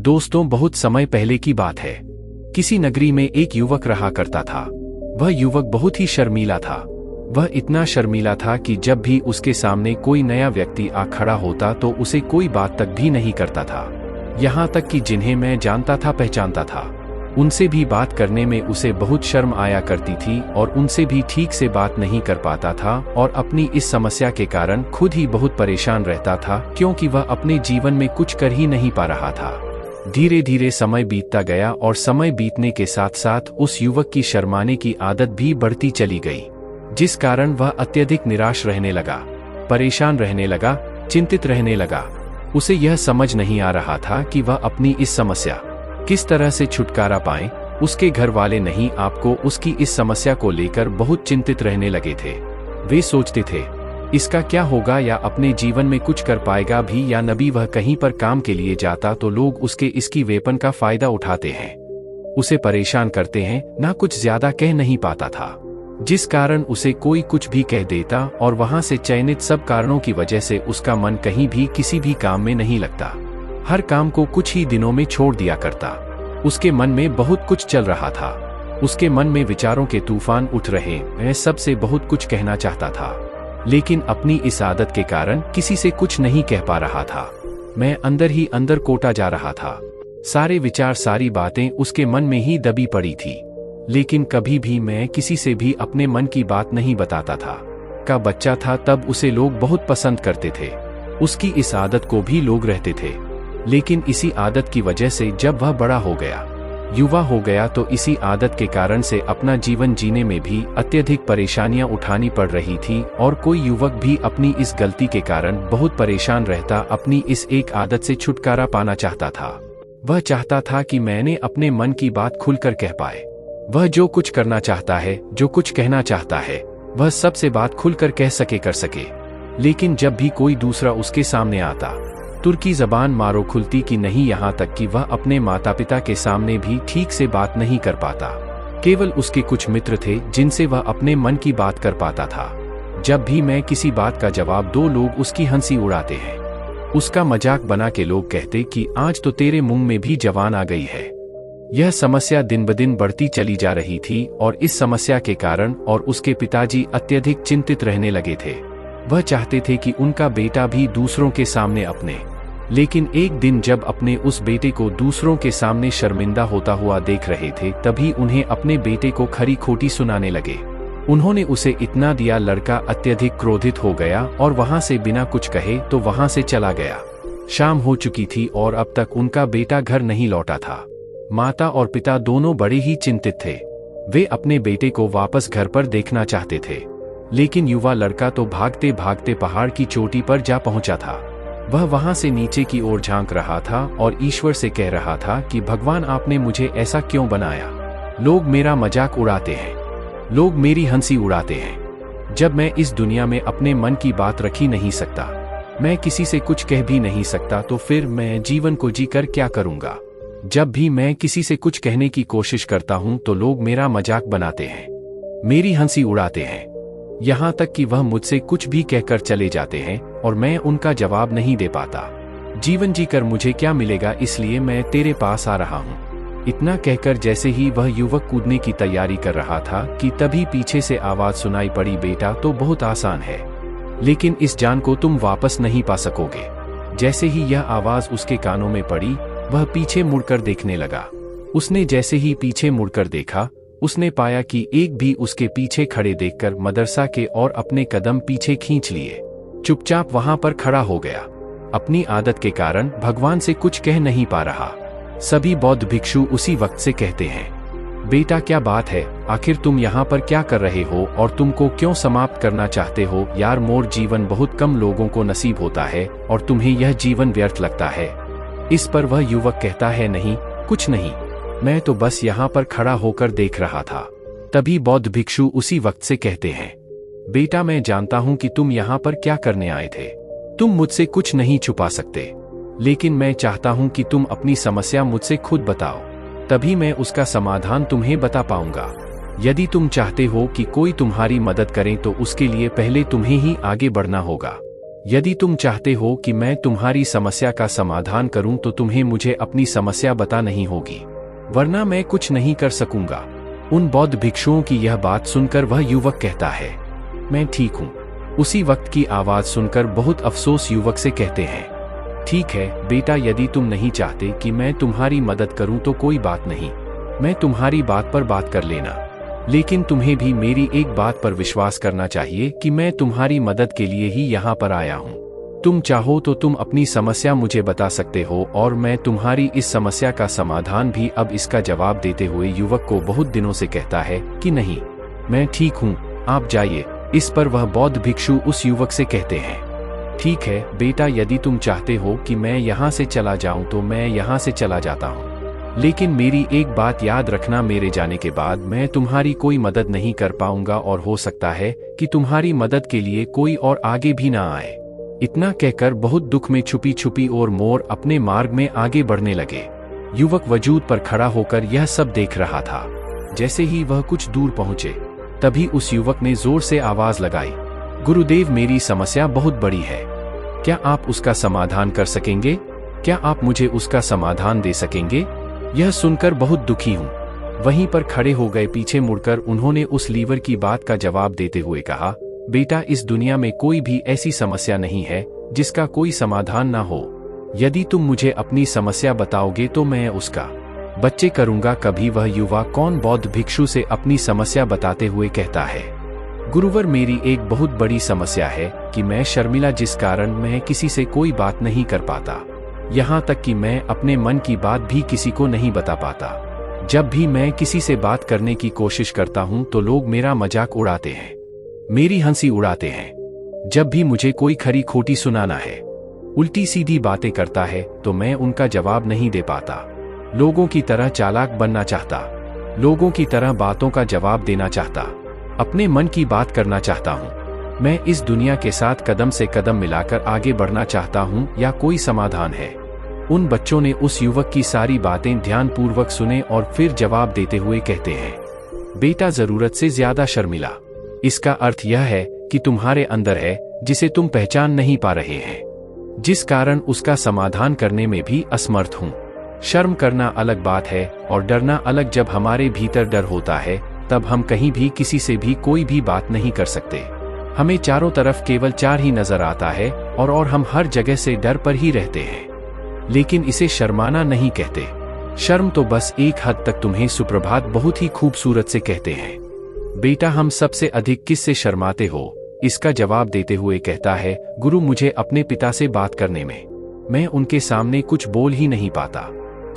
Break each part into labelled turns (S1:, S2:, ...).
S1: दोस्तों, बहुत समय पहले की बात है। किसी नगरी में एक युवक रहा करता था। वह युवक बहुत ही शर्मीला था। वह इतना शर्मीला था कि जब भी उसके सामने कोई नया व्यक्ति आ खड़ा होता तो उसे कोई बात तक भी नहीं करता था। यहाँ तक कि जिन्हें मैं जानता था, पहचानता था, उनसे भी बात करने में उसे बहुत शर्म आया करती थी और उनसे भी ठीक से बात नहीं कर पाता था और अपनी इस समस्या के कारण खुद ही बहुत परेशान रहता था, क्योंकि वह अपने जीवन में कुछ कर ही नहीं पा रहा था। धीरे धीरे समय बीतता गया और समय बीतने के साथ साथ उस युवक की शर्माने की आदत भी बढ़ती चली गई, जिस कारण वह अत्यधिक निराश रहने लगा, परेशान रहने लगा, चिंतित रहने लगा। उसे यह समझ नहीं आ रहा था कि वह अपनी इस समस्या किस तरह से छुटकारा पाए। उसके घर वाले नहीं आपको उसकी इस समस्या को लेकर बहुत चिंतित रहने लगे थे। वे सोचते थे इसका क्या होगा, या अपने जीवन में कुछ कर पाएगा भी या नबी। वह कहीं पर काम के लिए जाता तो लोग उसके इसकी वेपन का फायदा उठाते हैं, उसे परेशान करते हैं, ना कुछ ज्यादा कह नहीं पाता था, जिस कारण उसे कोई कुछ भी कह देता और वहां से चयनित सब कारणों की वजह से उसका मन कहीं भी किसी भी काम में नहीं लगता। हर काम को कुछ ही दिनों में छोड़ दिया करता। उसके मन में बहुत कुछ चल रहा था। उसके मन में विचारों के तूफान उठ रहे। वह सबसे बहुत कुछ कहना चाहता था, लेकिन अपनी इस आदत के कारण किसी से कुछ नहीं कह पा रहा था। मैं अंदर ही अंदर कोटा जा रहा था। सारे विचार, सारी बातें उसके मन में ही दबी पड़ी थी, लेकिन कभी भी मैं किसी से भी अपने मन की बात नहीं बताता था। का बच्चा था तब उसे लोग बहुत पसंद करते थे। उसकी इस आदत को भी लोग रहते थे, लेकिन इसी आदत की वजह से जब वह बड़ा हो गया, युवा हो गया, तो इसी आदत के कारण से अपना जीवन जीने में भी अत्यधिक परेशानियां उठानी पड़ रही थी। और कोई युवक भी अपनी इस गलती के कारण बहुत परेशान रहता, अपनी इस एक आदत से छुटकारा पाना चाहता था। वह चाहता था कि मैंने अपने मन की बात खुलकर कह पाए। वह जो कुछ करना चाहता है, जो कुछ कहना चाहता है, वह सबसे बात खुलकर कह सके, कर सके। लेकिन जब भी कोई दूसरा उसके सामने आता, तुर्की जबान मारो खुलती कि नहीं, यहाँ तक कि वह अपने माता पिता के सामने भी ठीक से बात नहीं कर पाता। केवल उसके कुछ मित्र थे जिनसे वह अपने मन की बात कर पाता था। जब भी मैं किसी बात का जवाब दो, लोग उसकी हंसी उड़ाते हैं। उसका मजाक बना के लोग कहते कि आज तो तेरे मुंह में भी जवान आ गई है। यह समस्या दिन ब दिन बढ़ती चली जा रही थी और इस समस्या के कारण और उसके पिताजी अत्यधिक चिंतित रहने लगे थे। वह चाहते थे कि उनका बेटा भी दूसरों के सामने अपने, लेकिन एक दिन जब अपने उस बेटे को दूसरों के सामने शर्मिंदा होता हुआ देख रहे थे, तभी उन्हें अपने बेटे को खरी खोटी सुनाने लगे। उन्होंने उसे इतना दिया, लड़का अत्यधिक क्रोधित हो गया और वहां से बिना कुछ कहे तो वहां से चला गया। शाम हो चुकी थी और अब तक उनका बेटा घर नहीं लौटा था। माता और पिता दोनों बड़े ही चिंतित थे। वे अपने बेटे को वापस घर पर देखना चाहते थे, लेकिन युवा लड़का तो भागते भागते पहाड़ की चोटी पर जा पहुंचा था। वह वहां से नीचे की ओर झांक रहा था और ईश्वर से कह रहा था कि भगवान, आपने मुझे ऐसा क्यों बनाया? लोग मेरा मजाक उड़ाते हैं, लोग मेरी हंसी उड़ाते हैं। जब मैं इस दुनिया में अपने मन की बात रख ही नहीं सकता, मैं किसी से कुछ कह भी नहीं सकता, तो फिर मैं जीवन को जीकर क्या करूंगा? जब भी मैं किसी से कुछ कहने की कोशिश करता हूं तो लोग मेरा मजाक बनाते हैं, मेरी हंसी उड़ाते हैं, यहाँ तक कि वह मुझसे कुछ भी कहकर चले जाते हैं और मैं उनका जवाब नहीं दे पाता। जीवन जीकर मुझे क्या मिलेगा, इसलिए मैं तेरे पास आ रहा हूँ। इतना कहकर जैसे ही वह युवक कूदने की तैयारी कर रहा था कि तभी पीछे से आवाज सुनाई पड़ी, बेटा तो बहुत आसान है, लेकिन इस जान को तुम वापस नहीं पा सकोगे। जैसे ही यह आवाज उसके कानों में पड़ी, वह पीछे मुड़कर देखने लगा। उसने जैसे ही पीछे मुड़कर देखा, उसने पाया कि एक भी उसके पीछे खड़े देखकर मदरसा के और अपने कदम पीछे खींच लिए। चुपचाप वहां पर खड़ा हो गया। अपनी आदत के कारण भगवान से कुछ कह नहीं पा रहा। सभी बौद्ध भिक्षु उसी वक्त से कहते हैं, बेटा क्या बात है, आखिर तुम यहाँ पर क्या कर रहे हो और तुमको क्यों समाप्त करना चाहते हो? यार, मोर जीवन बहुत कम लोगों को नसीब होता है और तुम्हें यह जीवन व्यर्थ लगता है। इस पर वह युवक कहता है, नहीं, कुछ नहीं, मैं तो बस यहाँ पर खड़ा होकर देख रहा था। तभी बौद्ध भिक्षु उसी वक्त से कहते हैं, बेटा मैं जानता हूँ कि तुम यहाँ पर क्या करने आए थे। तुम मुझसे कुछ नहीं छुपा सकते, लेकिन मैं चाहता हूँ कि तुम अपनी समस्या मुझसे खुद बताओ, तभी मैं उसका समाधान तुम्हें बता पाऊंगा। यदि तुम चाहते हो कि कोई तुम्हारी मदद करे तो उसके लिए पहले तुम्हें ही आगे बढ़ना होगा। यदि तुम चाहते हो कि मैं तुम्हारी समस्या का समाधान करूं तो तुम्हें मुझे अपनी समस्या बता नहीं होगी, वरना मैं कुछ नहीं कर सकूंगा। उन बौद्ध भिक्षुओं की यह बात सुनकर वह युवक कहता है, मैं ठीक हूं। उसी वक्त की आवाज सुनकर बहुत अफसोस युवक से कहते हैं, ठीक है बेटा, यदि तुम नहीं चाहते कि मैं तुम्हारी मदद करूं तो कोई बात नहीं, मैं तुम्हारी बात पर बात कर लेना। लेकिन तुम्हें भी मेरी एक बात पर विश्वास करना चाहिए कि मैं तुम्हारी मदद के लिए ही यहाँ पर आया हूँ। तुम चाहो तो तुम अपनी समस्या मुझे बता सकते हो और मैं तुम्हारी इस समस्या का समाधान भी। अब इसका जवाब देते हुए युवक को बहुत दिनों से कहता है कि नहीं, मैं ठीक हूँ, आप जाइए। इस पर वह बौद्ध भिक्षु उस युवक से कहते हैं, ठीक है बेटा, यदि तुम चाहते हो कि मैं यहाँ से चला जाऊँ तो मैं यहाँ से चला जाता हूँ, लेकिन मेरी एक बात याद रखना, मेरे जाने के बाद मैं तुम्हारी कोई मदद नहीं कर पाऊंगा और हो सकता है कि तुम्हारी मदद के लिए कोई और आगे भी ना आए। इतना कहकर बहुत दुख में छुपी छुपी और मोर अपने मार्ग में आगे बढ़ने लगे। युवक वजूद पर खड़ा होकर यह सब देख रहा था। जैसे ही वह कुछ दूर पहुंचे तभी उस युवक ने जोर से आवाज लगाई, गुरुदेव, मेरी समस्या बहुत बड़ी है, क्या आप उसका समाधान कर सकेंगे? क्या आप मुझे उसका समाधान दे सकेंगे? यह सुनकर बहुत दुखी हूँ। वहीं पर खड़े हो गए। पीछे मुड़कर उन्होंने उस लीवर की बात का जवाब देते हुए कहा, बेटा, इस दुनिया में कोई भी ऐसी समस्या नहीं है जिसका कोई समाधान ना हो। यदि तुम मुझे अपनी समस्या बताओगे तो मैं उसका बच्चे करूंगा कभी। वह युवा कौन बौद्ध भिक्षु से अपनी समस्या बताते हुए कहता है, गुरुवर, मेरी एक बहुत बड़ी समस्या है कि मैं शर्मिला, जिस कारण मैं किसी से कोई बात नहीं कर पाता। यहाँ तक कि मैं अपने मन की बात भी किसी को नहीं बता पाता। जब भी मैं किसी से बात करने की कोशिश करता हूँ तो लोग मेरा मजाक उड़ाते हैं, मेरी हंसी उड़ाते हैं। जब भी मुझे कोई खरी खोटी सुनाना है, उल्टी सीधी बातें करता है तो मैं उनका जवाब नहीं दे पाता। लोगों की तरह चालाक बनना चाहता, लोगों की तरह बातों का जवाब देना चाहता, अपने मन की बात करना चाहता हूँ। मैं इस दुनिया के साथ कदम से कदम मिलाकर आगे बढ़ना चाहता हूँ, या कोई समाधान है? उन बच्चों ने उस युवक की सारी बातें ध्यानपूर्वक सुने और फिर जवाब देते हुए कहते हैं, बेटा, जरूरत से ज्यादा शर्मिला, इसका अर्थ यह है कि तुम्हारे अंदर है जिसे तुम पहचान नहीं पा रहे हैं, जिस कारण उसका समाधान करने में भी असमर्थ हूँ। शर्म करना अलग बात है और डरना अलग। जब हमारे भीतर डर होता है तब हम कहीं भी किसी से भी कोई भी बात नहीं कर सकते। हमें चारों तरफ केवल 4 ही नजर आता है और हम हर जगह से डर पर ही रहते हैं। लेकिन इसे शर्माना नहीं कहते। शर्म तो बस एक हद तक तुम्हें सुप्रभात बहुत ही खूबसूरत से कहते हैं। बेटा, हम सबसे अधिक किससे शर्माते हो? इसका जवाब देते हुए कहता है, गुरु, मुझे अपने पिता से बात करने में, मैं उनके सामने कुछ बोल ही नहीं पाता।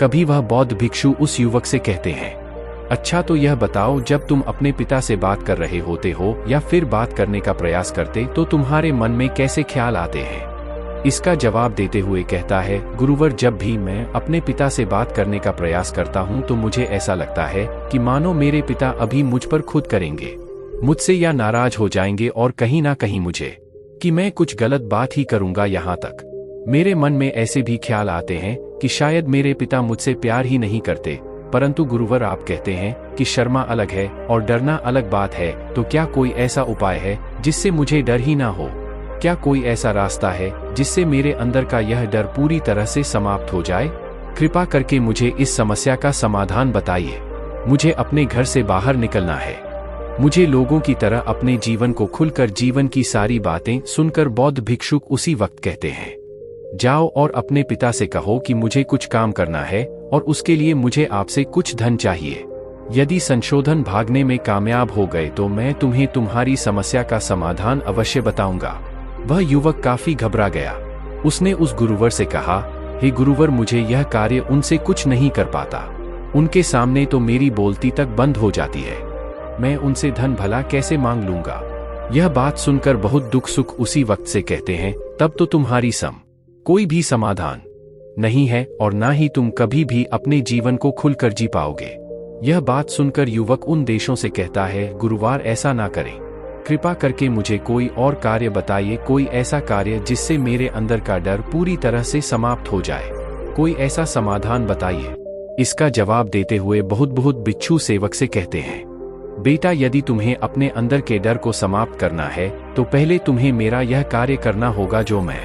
S1: कभी वह बौद्ध भिक्षु उस युवक से कहते हैं, अच्छा तो यह बताओ, जब तुम अपने पिता से बात कर रहे होते हो या फिर बात करने का प्रयास करते तो तुम्हारे मन में कैसे ख्याल आते हैं? इसका जवाब देते हुए कहता है, गुरुवर, जब भी मैं अपने पिता से बात करने का प्रयास करता हूँ तो मुझे ऐसा लगता है कि मानो मेरे पिता अभी मुझ पर खुद करेंगे, मुझसे या नाराज हो जाएंगे और कहीं ना कहीं मुझे कि मैं कुछ गलत बात ही करूंगा। यहाँ तक मेरे मन में ऐसे भी ख्याल आते हैं कि शायद मेरे पिता मुझसे प्यार ही नहीं करते। परंतु गुरुवर, आप कहते हैं कि शर्मा अलग है और डरना अलग बात है, तो क्या कोई ऐसा उपाय है जिससे मुझे डर ही ना हो? क्या कोई ऐसा रास्ता है जिससे मेरे अंदर का यह डर पूरी तरह से समाप्त हो जाए? कृपा करके मुझे इस समस्या का समाधान बताइए। मुझे अपने घर से बाहर निकलना है। मुझे लोगों की तरह अपने जीवन को खुलकर जीवन की सारी बातें सुनकर बौद्ध भिक्षुक उसी वक्त कहते हैं, जाओ और अपने पिता से कहो कि मुझे कुछ काम करना है और उसके लिए मुझे आपसे कुछ धन चाहिए। यदि संशोधन भागने में कामयाब हो गए तो मैं तुम्हें तुम्हारी समस्या का समाधान अवश्य बताऊंगा। वह युवक काफी घबरा गया। उसने उस गुरुवर से कहा, हे गुरुवर, मुझे यह कार्य उनसे कुछ नहीं कर पाता। उनके सामने तो मेरी बोलती तक बंद हो जाती है। मैं उनसे धन भला कैसे मांग लूंगा? यह बात सुनकर बहुत दुख सुख उसी वक्त से कहते हैं, तब तो तुम्हारी कोई भी समाधान नहीं है और ना ही तुम कभी भी अपने जीवन को खुलकर जी पाओगे। यह बात सुनकर युवक उन देशों से कहता है, गुरुवार, ऐसा ना करें। कृपा करके मुझे कोई और कार्य बताइए, कोई ऐसा कार्य जिससे मेरे अंदर का डर पूरी तरह से समाप्त हो जाए। कोई ऐसा समाधान बताइए। इसका जवाब देते हुए बहुत भिक्षु सेवक से कहते हैं, बेटा, यदि तुम्हें अपने अंदर के डर को समाप्त करना है तो पहले तुम्हें मेरा यह कार्य करना होगा जो मैं।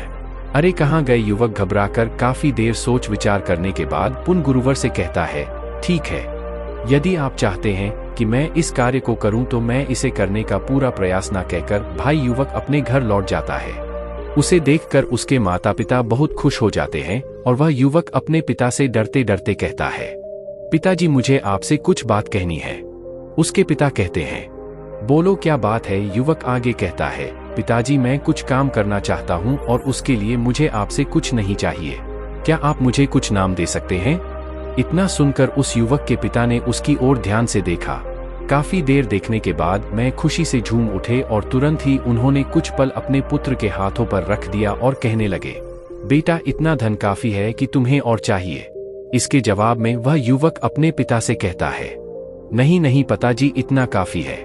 S1: अरे कहाँ गए? युवक घबराकर काफी देर सोच विचार करने के बाद पुन गुरुवर से कहता है, ठीक है, यदि आप चाहते हैं कि मैं इस कार्य को करूं तो मैं इसे करने का पूरा प्रयास न कहकर भाई युवक अपने घर लौट जाता है। उसे देखकर उसके माता पिता बहुत खुश हो जाते हैं और वह युवक अपने पिता से डरते डरते कहता है, पिताजी मुझे आपसे कुछ बात कहनी है। उसके पिता कहते हैं, बोलो क्या बात है? युवक आगे कहता है, पिताजी मैं कुछ काम करना चाहता हूँ और उसके लिए मुझे आपसे कुछ नहीं चाहिए। क्या आप मुझे कुछ नाम दे सकते हैं? इतना सुनकर उस युवक के पिता ने उसकी ओर ध्यान से देखा। काफी देर देखने के बाद मैं खुशी से झूम उठे और तुरंत ही उन्होंने कुछ पल अपने पुत्र के हाथों पर रख दिया और कहने लगे, बेटा इतना धन काफी है कि तुम्हें और चाहिए? इसके जवाब में वह युवक अपने पिता से कहता है, नहीं नहीं पिताजी, इतना काफी है,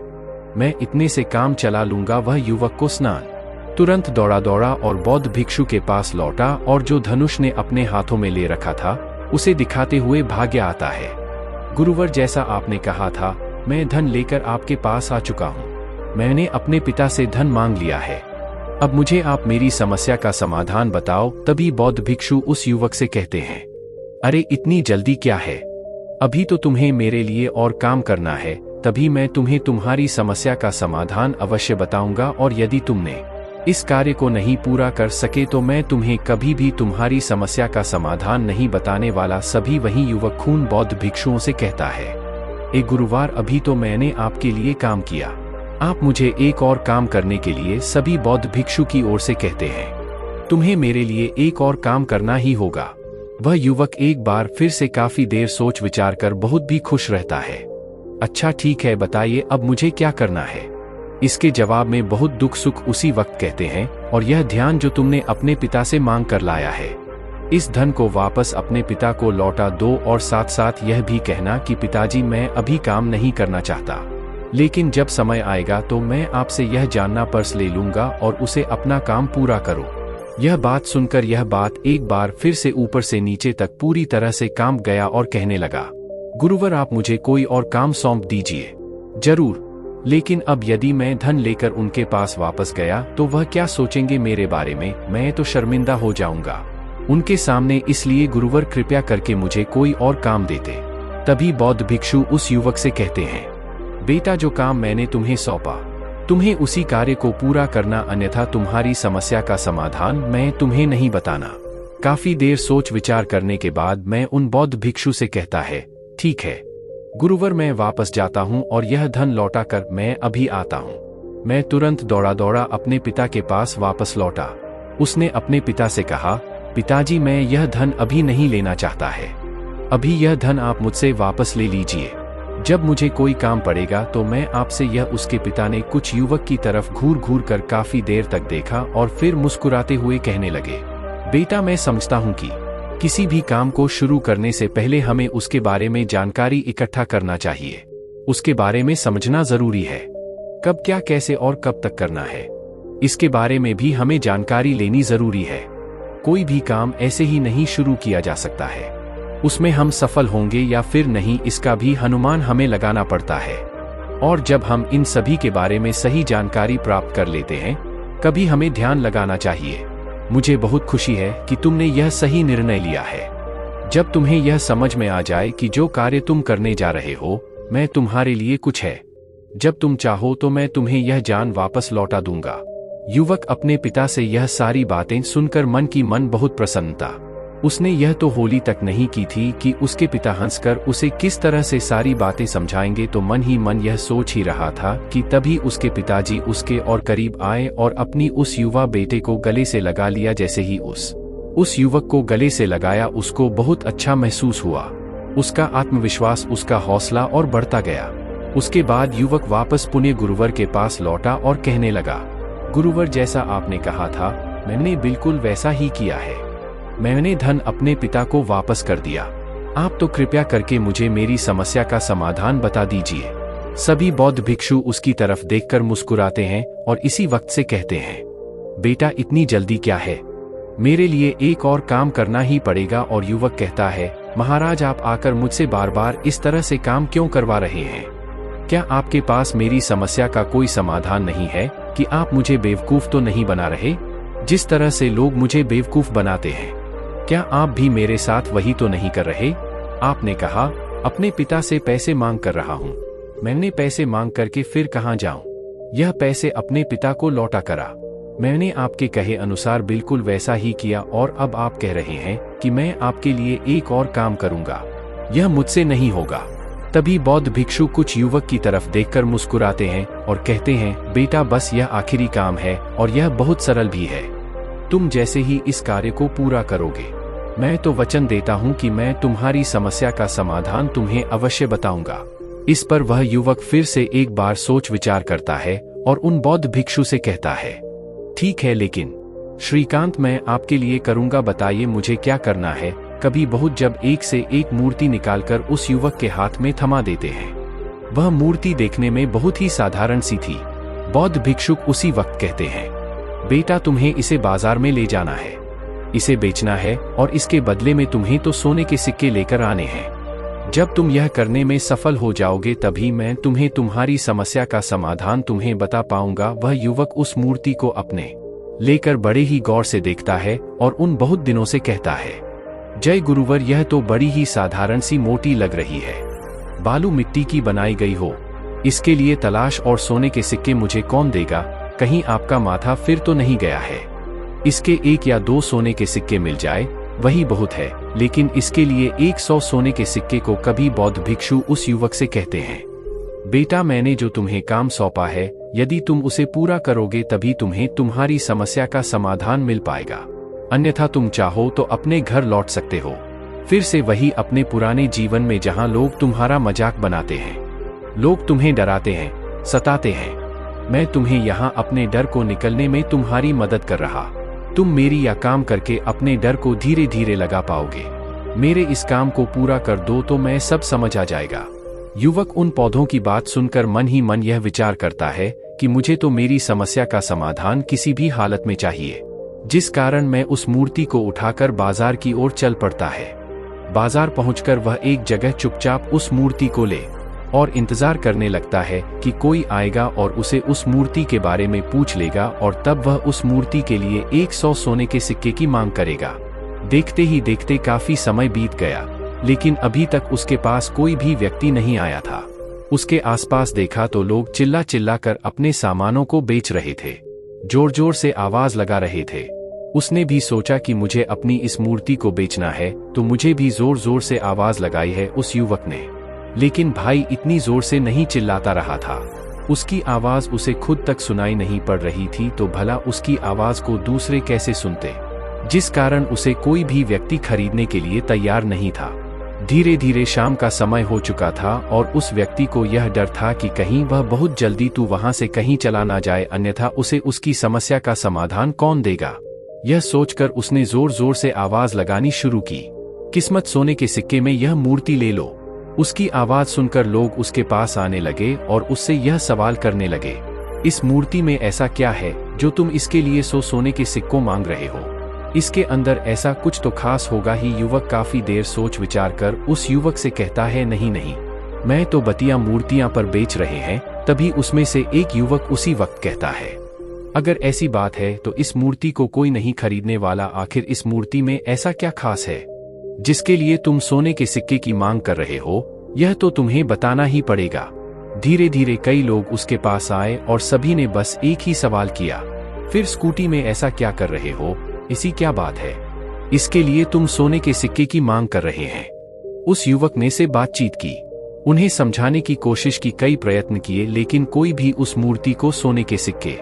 S1: मैं इतने से काम चला लूंगा। वह युवक को स्नान तुरंत दौड़ा दौड़ा और बौद्ध भिक्षु के पास लौटा और जो धनुष ने अपने हाथों में ले रखा था उसे दिखाते हुए भाग्य आता है। गुरुवर, जैसा आपने कहा था मैं धन लेकर आपके पास आ चुका हूँ। मैंने अपने पिता से धन मांग लिया है, अब मुझे आप मेरी समस्या का समाधान बताओ। तभी बौद्ध भिक्षु उस युवक से कहते हैं, अरे इतनी जल्दी क्या है, अभी तो तुम्हें मेरे लिए और काम करना है, तभी मैं तुम्हें तुम्हारी समस्या का समाधान अवश्य बताऊंगा और यदि तुमने इस कार्य को नहीं पूरा कर सके तो मैं तुम्हें कभी भी तुम्हारी समस्या का समाधान नहीं बताने वाला। सभी वही युवक खून बौद्ध भिक्षुओं से कहता है, एक गुरुवार अभी तो मैंने आपके लिए काम किया, आप मुझे एक और काम करने के लिए। सभी बौद्ध भिक्षु की ओर से कहते हैं, तुम्हें मेरे लिए एक और काम करना ही होगा। वह युवक एक बार फिर से काफी देर सोच विचार कर बहुत भी खुश रहता है। अच्छा ठीक है, बताइए अब मुझे क्या करना है? इसके जवाब में बहुत दुख सुख उसी वक्त कहते हैं, और यह ध्यान जो तुमने अपने पिता से मांग कर लाया है, इस धन को वापस अपने पिता को लौटा दो और साथ साथ यह भी कहना कि पिताजी मैं अभी काम नहीं करना चाहता, लेकिन जब समय आएगा तो मैं आपसे यह जानना पर्स ले लूंगा और उसे अपना काम पूरा करो। यह बात सुनकर यह बात एक बार फिर से ऊपर से नीचे तक पूरी तरह से कांप गया और कहने लगा, गुरुवर आप मुझे कोई और काम सौंप दीजिए। जरूर, लेकिन अब यदि मैं धन लेकर उनके पास वापस गया तो वह क्या सोचेंगे मेरे बारे में? मैं तो शर्मिंदा हो जाऊंगा उनके सामने, इसलिए गुरुवर कृपया करके मुझे कोई और काम देते। तभी बौद्ध भिक्षु उस युवक से कहते हैं, बेटा जो काम मैंने तुम्हें सौंपा तुम्हें उसी कार्य को पूरा करना, अन्यथा तुम्हारी समस्या का समाधान मैं तुम्हें नहीं बताना। काफी देर सोच विचार करने के बाद मैं उन बौद्ध भिक्षु से कहता है, ठीक है गुरुवर, मैं वापस जाता हूँ और यह धन लौटा कर मैं अभी आता हूँ। मैं तुरंत दौड़ा दौड़ा अपने पिता के पास वापस लौटा। उसने अपने पिता से कहा, पिताजी मैं यह धन अभी नहीं लेना चाहता है, अभी यह धन आप मुझसे वापस ले लीजिए, जब मुझे कोई काम पड़ेगा तो मैं आपसे यह। उसके पिता ने कुछ युवक की तरफ घूर घूर कर काफी देर तक देखा और फिर मुस्कुराते हुए कहने लगे, बेटा मैं समझता हूँ कि किसी भी काम को शुरू करने से पहले हमें उसके बारे में जानकारी इकट्ठा करना चाहिए, उसके बारे में समझना जरूरी है, कब क्या कैसे और कब तक करना है, इसके बारे में भी हमें जानकारी लेनी जरूरी है। कोई भी काम ऐसे ही नहीं शुरू किया जा सकता है, उसमें हम सफल होंगे या फिर नहीं इसका भी अनुमान हमें लगाना पड़ता है, और जब हम इन सभी के बारे में सही जानकारी प्राप्त कर लेते हैं कभी हमें ध्यान लगाना चाहिए। मुझे बहुत खुशी है कि तुमने यह सही निर्णय लिया है। जब तुम्हें यह समझ में आ जाए कि जो कार्य तुम करने जा रहे हो मैं तुम्हारे लिए कुछ है, जब तुम चाहो तो मैं तुम्हें यह जान वापस लौटा दूंगा। युवक अपने पिता से यह सारी बातें सुनकर मन की मन बहुत प्रसन्न था। उसने यह तो होली तक नहीं की थी कि उसके पिता हंसकर उसे किस तरह से सारी बातें समझाएंगे, तो मन ही मन यह सोच ही रहा था कि तभी उसके पिताजी उसके और करीब आए और अपनी उस युवा बेटे को गले से लगा लिया। जैसे ही उस युवक को गले से लगाया उसको बहुत अच्छा महसूस हुआ, उसका आत्मविश्वास, उसका हौसला और बढ़ता गया। उसके बाद युवक वापस पुणे गुरुवर के पास लौटा और कहने लगा, गुरुवर जैसा आपने कहा था मैंने बिल्कुल वैसा ही किया है, मैंने धन अपने पिता को वापस कर दिया, आप तो कृपया करके मुझे मेरी समस्या का समाधान बता दीजिए। सभी बौद्ध भिक्षु उसकी तरफ देखकर मुस्कुराते हैं और इसी वक्त से कहते हैं, बेटा इतनी जल्दी क्या है, मेरे लिए एक और काम करना ही पड़ेगा। और युवक कहता है, महाराज आप आकर मुझसे बार बार इस तरह से काम क्यों करवा रहे हैं, क्या आपके पास मेरी समस्या का कोई समाधान नहीं है कि आप मुझे बेवकूफ तो नहीं बना रहे, जिस तरह से लोग मुझे बेवकूफ बनाते हैं? क्या आप भी मेरे साथ वही तो नहीं कर रहे? आपने कहा, अपने पिता से पैसे मांग कर रहा हूँ। मैंने पैसे मांग करके फिर कहाँ जाऊँ? यह पैसे अपने पिता को लौटा करा। मैंने आपके कहे अनुसार बिल्कुल वैसा ही किया और अब आप कह रहे हैं कि मैं आपके लिए एक और काम करूँगा। यह मुझसे नहीं होगा। तभी बौद्ध भिक्षु कुछ युवक की तरफ देखकर मुस्कुराते हैं और कहते हैं, बेटा बस यह आखिरी काम है और यह बहुत सरल भी है। तुम जैसे ही इस कार्य को पूरा करोगे, मैं तो वचन देता हूँ कि मैं तुम्हारी समस्या का समाधान तुम्हें अवश्य बताऊंगा। इस पर वह युवक फिर से एक बार सोच विचार करता है और उन बौद्ध भिक्षु से कहता है, ठीक है, लेकिन श्रीकांत मैं आपके लिए करूंगा, बताइए मुझे क्या करना है। कभी बहुत जब एक से एक मूर्ति निकालकर उस युवक के हाथ में थमा देते हैं। वह मूर्ति देखने में बहुत ही साधारण सी थी। बौद्ध भिक्षुक उसी वक्त कहते हैं, बेटा तुम्हें इसे बाजार में ले जाना है, इसे बेचना है और इसके बदले में तुम्हें तो सोने के सिक्के लेकर आने हैं। जब तुम यह करने में सफल हो जाओगे तभी मैं तुम्हें तुम्हारी समस्या का समाधान तुम्हें बता पाऊंगा। वह युवक उस मूर्ति को अपने लेकर बड़े ही गौर से देखता है और उन बहुत दिनों से कहता है, जय गुरुवर, यह तो बड़ी ही साधारण सी मोटी लग रही है, बालू मिट्टी की बनाई गई हो, इसके लिए तलाश और सोने के सिक्के मुझे कौन देगा? कहीं आपका माथा फिर तो नहीं गया है? इसके 1 या 2 सोने के सिक्के मिल जाए वही बहुत है, लेकिन इसके लिए 100 सोने के सिक्के को कभी बौद्ध भिक्षु उस युवक से कहते हैं, बेटा मैंने जो तुम्हें काम सौंपा है, यदि तुम उसे पूरा करोगे तभी तुम्हें तुम्हारी समस्या का समाधान मिल पाएगा, अन्यथा तुम चाहो तो अपने घर लौट सकते हो, फिर से वही अपने पुराने जीवन में जहां लोग तुम्हारा मजाक बनाते हैं, लोग तुम्हें डराते हैं, सताते हैं। मैं तुम्हें यहां अपने डर को निकलने में तुम्हारी मदद कर रहा। तुम मेरी यह काम करके अपने डर को धीरे धीरे लगा पाओगे। मेरे इस काम को पूरा कर दो तो मैं सब समझ आ जाएगा। युवक उन पौधों की बात सुनकर मन ही मन यह विचार करता है कि मुझे तो मेरी समस्या का समाधान किसी भी हालत में चाहिए, जिस कारण मैं उस मूर्ति को उठाकर बाजार की ओर चल पड़ता है। बाजार पहुंचकर वह एक जगह चुपचाप उस मूर्ति को ले और इंतजार करने लगता है कि कोई आएगा और उसे उस मूर्ति के बारे में पूछ लेगा और तब वह उस मूर्ति के लिए 100 सोने के सिक्के की मांग करेगा। देखते ही देखते काफी समय बीत गया, लेकिन अभी तक उसके पास कोई भी व्यक्ति नहीं आया था। उसके आसपास देखा तो लोग चिल्ला चिल्ला कर अपने सामानों को बेच रहे थे, जोर जोर से आवाज लगा रहे थे। उसने भी सोचा कि मुझे अपनी इस मूर्ति को बेचना है तो मुझे भी जोर जोर से आवाज लगाई है उस युवक ने। लेकिन भाई इतनी जोर से नहीं चिल्लाता रहा था, उसकी आवाज उसे खुद तक सुनाई नहीं पड़ रही थी, तो भला उसकी आवाज को दूसरे कैसे सुनते, जिस कारण उसे कोई भी व्यक्ति खरीदने के लिए तैयार नहीं था। धीरे धीरे शाम का समय हो चुका था और उस व्यक्ति को यह डर था कि कहीं वह बहुत जल्दी तू वहां से कहीं चला ना जाए, अन्यथा उसे उसकी समस्या का समाधान कौन देगा। यह सोचकर उसने जोर जोर से आवाज लगानी शुरू की, किस्मत सोने के सिक्के में यह मूर्ति ले लो। उसकी आवाज सुनकर लोग उसके पास आने लगे और उससे यह सवाल करने लगे, इस मूर्ति में ऐसा क्या है जो तुम इसके लिए 100 सोने के सिक्कों मांग रहे हो? इसके अंदर ऐसा कुछ तो खास होगा ही। युवक काफी देर सोच विचार कर उस युवक से कहता है, नहीं नहीं, मैं तो बतिया मूर्तियां पर बेच रहे हैं। तभी उसमें से एक युवक उसी वक्त कहता है, अगर ऐसी बात है तो इस मूर्ति को कोई नहीं खरीदने वाला। आखिर इस मूर्ति में ऐसा क्या खास है जिसके लिए तुम सोने के सिक्के की मांग कर रहे हो? यह तो तुम्हें बताना ही पड़ेगा। धीरे धीरे कई लोग उसके पास आए और सभी ने बस एक ही सवाल किया, फिर स्कूटी में ऐसा क्या कर रहे हो? इसी क्या बात है, इसके लिए तुम सोने के सिक्के की मांग कर रहे हैं? उस युवक ने से बातचीत की, उन्हें समझाने की कोशिश की, कई प्रयत्न किए, लेकिन कोई भी उस मूर्ति को सोने के सिक्के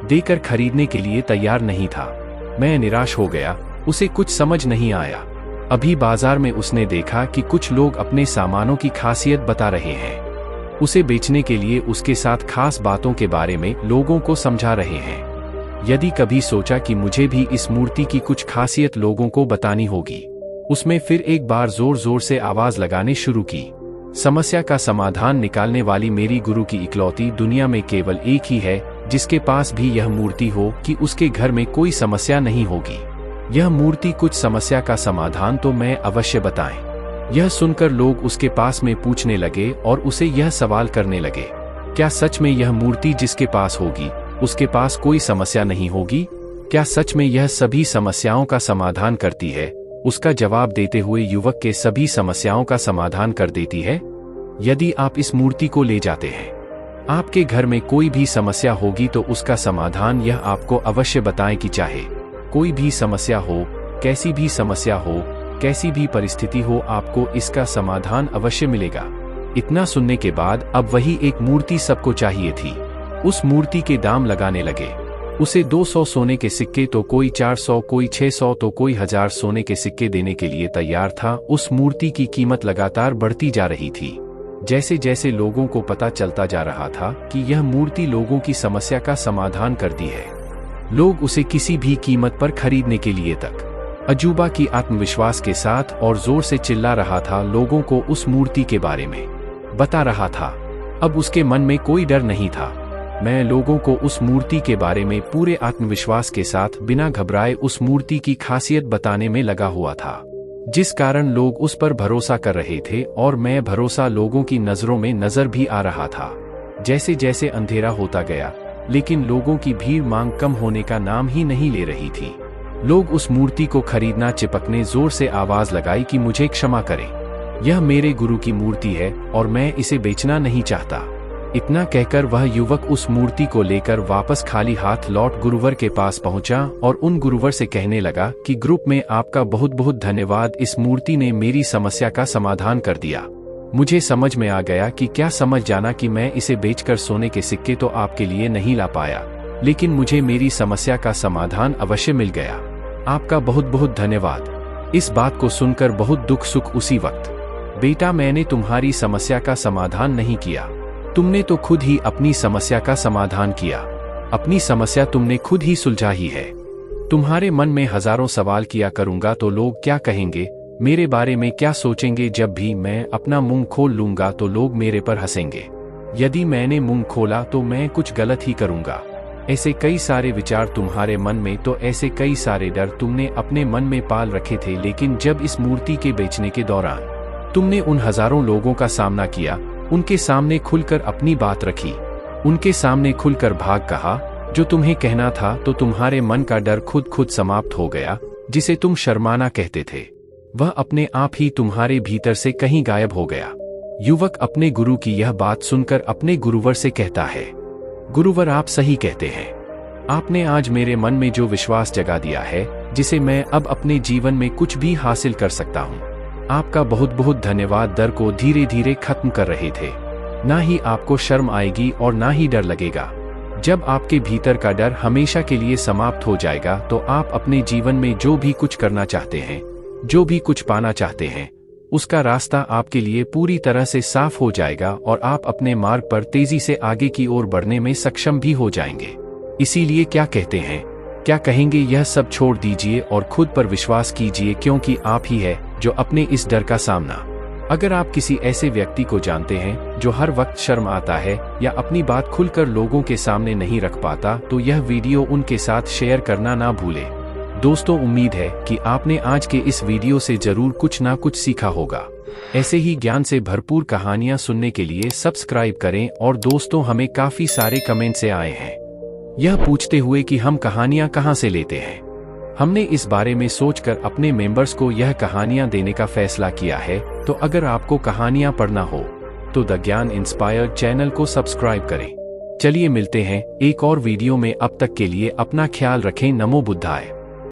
S1: देकर खरीदने के लिए तैयार नहीं था। मैं निराश हो गया, उसे कुछ समझ नहीं आया। अभी बाजार में उसने देखा कि कुछ लोग अपने सामानों की खासियत बता रहे हैं, उसे बेचने के लिए उसके साथ खास बातों के बारे में लोगों को समझा रहे हैं। यदि कभी सोचा कि मुझे भी इस मूर्ति की कुछ खासियत लोगों को बतानी होगी। उसमें फिर एक बार जोर जोर से आवाज लगाने शुरू की, समस्या का समाधान निकालने वाली मेरी गुरु की इकलौती दुनिया में केवल एक ही है जिसके पास भी यह मूर्ति हो कि उसके घर में कोई समस्या नहीं होगी। यह मूर्ति कुछ समस्या का समाधान तो मैं अवश्य बताएं। यह सुनकर लोग उसके पास में पूछने लगे और उसे यह सवाल करने लगे, क्या सच में यह मूर्ति जिसके पास होगी उसके पास कोई समस्या नहीं होगी? क्या सच में यह सभी समस्याओं का समाधान करती है? उसका जवाब देते हुए युवक के सभी समस्याओं का समाधान कर देती है। यदि आप इस मूर्ति को ले जाते हैं, आपके घर में कोई भी समस्या होगी तो उसका समाधान यह आपको अवश्य बताएं कि चाहे कोई भी समस्या हो, कैसी भी समस्या हो, कैसी भी परिस्थिति हो, आपको इसका समाधान अवश्य मिलेगा। इतना सुनने के बाद अब वही एक मूर्ति सबको चाहिए थी। उस मूर्ति के दाम लगाने लगे। उसे 200 सोने के सिक्के तो कोई 400, कोई 600 तो कोई 1000 सोने के सिक्के देने के लिए तैयार था। उस मूर्ति की कीमत लगातार बढ़ती जा रही थी। जैसे जैसे लोगों को पता चलता जा रहा था कि यह मूर्ति लोगों की समस्या का समाधान करती है, लोग उसे किसी भी कीमत पर खरीदने के लिए तक अजूबा की आत्मविश्वास के साथ और जोर से चिल्ला रहा था, लोगों को उस मूर्ति के बारे में बता रहा था। अब उसके मन में कोई डर नहीं था। मैं लोगों को उस मूर्ति के बारे में पूरे आत्मविश्वास के साथ बिना घबराए उस मूर्ति की खासियत बताने में लगा हुआ था, जिस कारण लोग उस पर भरोसा कर रहे थे और मैं भरोसा लोगों की नजरों में नजर भी आ रहा था। जैसे जैसे अंधेरा होता गया, लेकिन लोगों की भीड़ मांग कम होने का नाम ही नहीं ले रही थी। लोग उस मूर्ति को खरीदना चिपकने जोर से आवाज लगाई कि मुझे क्षमा करें, यह मेरे गुरु की मूर्ति है और मैं इसे बेचना नहीं चाहता। इतना कहकर वह युवक उस मूर्ति को लेकर वापस खाली हाथ लौट गुरुवर के पास पहुंचा और उन गुरुवर से कहने लगा कि ग्रुप में आपका बहुत बहुत धन्यवाद, इस मूर्ति ने मेरी समस्या का समाधान कर दिया। मुझे समझ में आ गया कि क्या समझ जाना कि मैं इसे बेचकर सोने के सिक्के तो आपके लिए नहीं ला पाया, लेकिन मुझे मेरी समस्या का समाधान अवश्य मिल गया। आपका बहुत बहुत धन्यवाद। इस बात को सुनकर बहुत दुख सुख उसी वक्त, बेटा मैंने तुम्हारी समस्या का समाधान नहीं किया, तुमने तो खुद ही अपनी समस्या का समाधान किया। अपनी समस्या तुमने खुद ही सुलझा ही है। तुम्हारे मन में हजारों सवाल किया करूंगा तो लोग क्या कहेंगे, मेरे बारे में क्या सोचेंगे। जब भी मैं अपना मुंह खोल लूंगा तो लोग मेरे पर हंसेंगे। यदि मैंने मुंह खोला तो मैं कुछ गलत ही करूंगा। ऐसे कई सारे विचार तुम्हारे मन में, तो ऐसे कई सारे डर तुमने अपने मन में पाल रखे थे। लेकिन जब इस मूर्ति के बेचने के दौरान तुमने उन हजारों लोगों का सामना किया, उनके सामने खुलकर अपनी बात रखी, उनके सामने खुलकर भाग कहा जो तुम्हें कहना था, तो तुम्हारे मन का डर खुद समाप्त हो गया। जिसे तुम शर्माना कहते थे, वह अपने आप ही तुम्हारे भीतर से कहीं गायब हो गया। युवक अपने गुरु की यह बात सुनकर अपने गुरुवर से कहता है, गुरुवर आप सही कहते हैं। आपने आज मेरे मन में जो विश्वास जगा दिया है, जिसे मैं अब अपने जीवन में कुछ भी हासिल कर सकता हूँ। आपका बहुत बहुत धन्यवाद। डर को धीरे धीरे खत्म कर रहे थे। ना ही आपको शर्म आएगी और ना ही डर लगेगा। जब आपके भीतर का डर हमेशा के लिए समाप्त हो जाएगा, तो आप अपने जीवन में जो भी कुछ करना चाहते हैं, जो भी कुछ पाना चाहते हैं, उसका रास्ता आपके लिए पूरी तरह से साफ हो जाएगा और आप अपने मार्ग पर तेजी से आगे की ओर बढ़ने में सक्षम भी हो जाएंगे। इसीलिए क्या कहते हैं, क्या कहेंगे, यह सब छोड़ दीजिए और खुद पर विश्वास कीजिए, क्योंकि आप ही है जो अपने इस डर का सामना। अगर आप किसी ऐसे व्यक्ति को जानते हैं जो हर वक्त शर्म आता है या अपनी बात खुलकर लोगों के सामने नहीं रख पाता, तो यह वीडियो उनके साथ शेयर करना ना भूलें। दोस्तों, उम्मीद है कि आपने आज के इस वीडियो से जरूर कुछ ना कुछ सीखा होगा। ऐसे ही ज्ञान से भरपूर कहानियां सुनने के लिए सब्सक्राइब करें। और दोस्तों, हमें काफी सारे कमेंट से आए हैं यह पूछते हुए कि हम कहानियां कहां से लेते हैं। हमने इस बारे में सोचकर अपने मेंबर्स को यह कहानियां देने का फैसला किया है। तो अगर आपको कहानियां पढ़ना हो तो द ज्ञान इंस्पायर्ड चैनल को सब्सक्राइब करें। चलिए मिलते हैं एक और वीडियो में। अब तक के लिए अपना ख्याल रखें। नमो बुद्धाय।